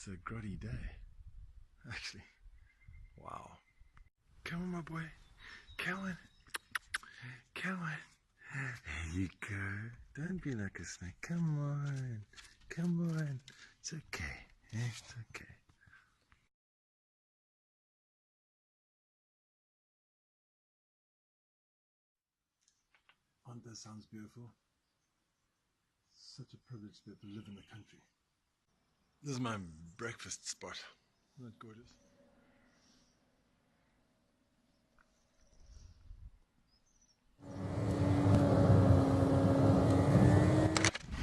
it's a grotty day, actually. Wow. Come on, my boy. Come on. Come on. There you go. Don't be like a snake. Come on. Come on. It's okay. It's okay. Aren't those sounds beautiful? Such a privilege to be able to live in the country. This is my breakfast spot. Isn't that gorgeous?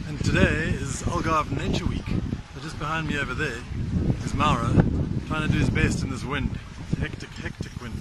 And today is Algarve Nature Week. So just behind me over there is Mauro trying to do his best in this wind. It's hectic, hectic wind.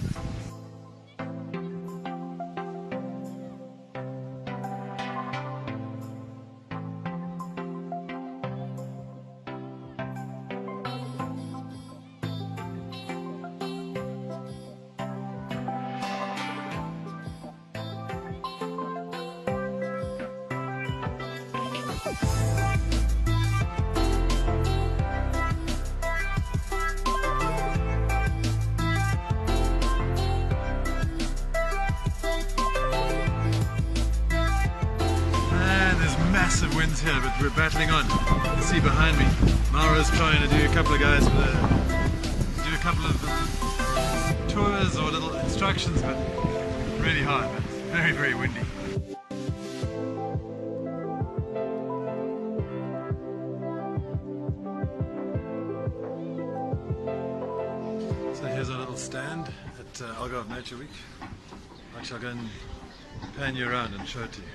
Massive winds here, but we're battling on. You can see behind me, Mauro's trying to do a couple of guys with do a couple of tours or little instructions, but really hard, but very, very windy. So here's our little stand at Algarve Nature Week. Actually, I'll go and pan you around and show it to you.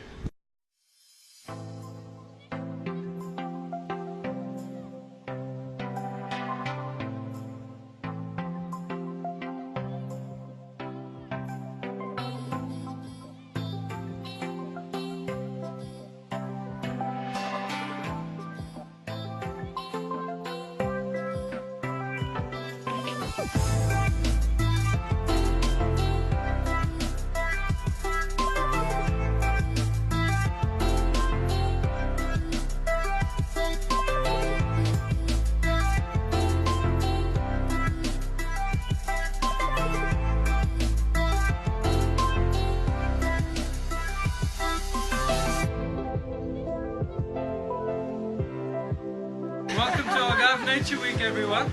Welcome to Algarve Nature Week, everyone.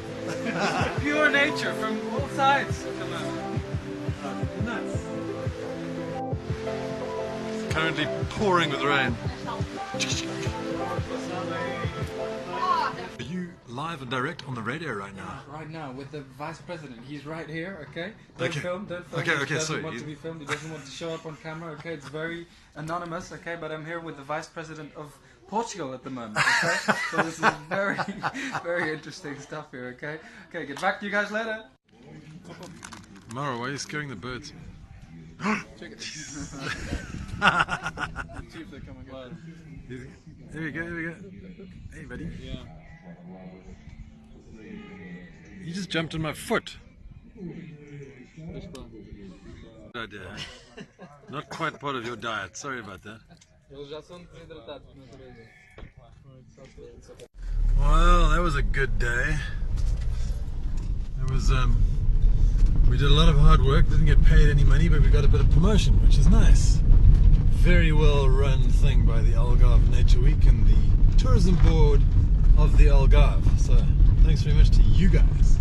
Pure nature from all sides. Come on. Nuts. It's currently pouring with rain. Are you live and direct on the radio right now? Right now with the Vice President. He's right here, okay? Don't Okay. film, don't film. Okay, He okay, doesn't sorry. want to be filmed, he doesn't want to show up on camera, okay? It's very anonymous, okay? But I'm here with the Vice President of Portugal at the moment, okay? So this is very, very interesting stuff here, okay? Okay, get back to you guys later. Mauro, why are you scaring the birds? Check it. See if they come again. There we go, there we go. Hey, buddy. Yeah. You just jumped on my foot. Good idea. Not quite part of your diet. Sorry about that. Well, that was a good day. It was, we did a lot of hard work, didn't get paid any money, but we got a bit of promotion, which is nice. Very well run thing by the Algarve Nature Week and the tourism board of the Algarve. So, thanks very much to you guys.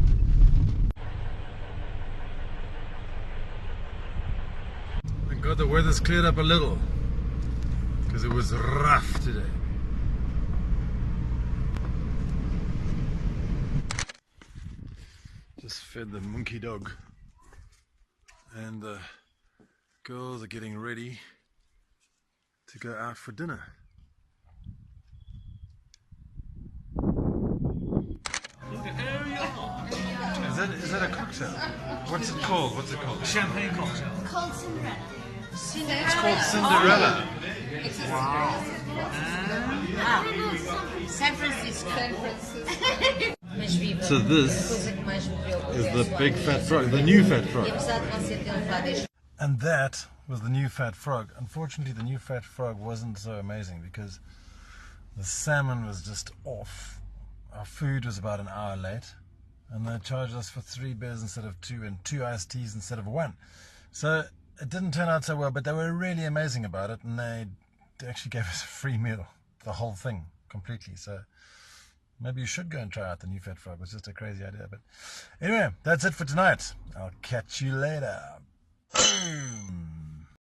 Thank God the weather's cleared up a little, because it was rough today. Just fed the monkey dog, and the girls are getting ready to go out for dinner. Is that a cocktail? What's it called? What's it called? Champagne cocktail. Called Cinderella. It's called Cinderella. Wow. San Francisco. So this is the big fat frog, the new fat frog. And that was the new fat frog. Unfortunately, the new fat frog wasn't so amazing because the salmon was just off. our food was about an hour late, and they charged us for 3 beers instead of 2 and 2 iced teas instead of 1. So it didn't turn out so well, but they were really amazing about it, and they actually gave us a free meal, the whole thing, completely. So maybe you should go and try out the new Fat Frog. It's just a crazy idea. But anyway, that's it for tonight. I'll catch you later. Boom.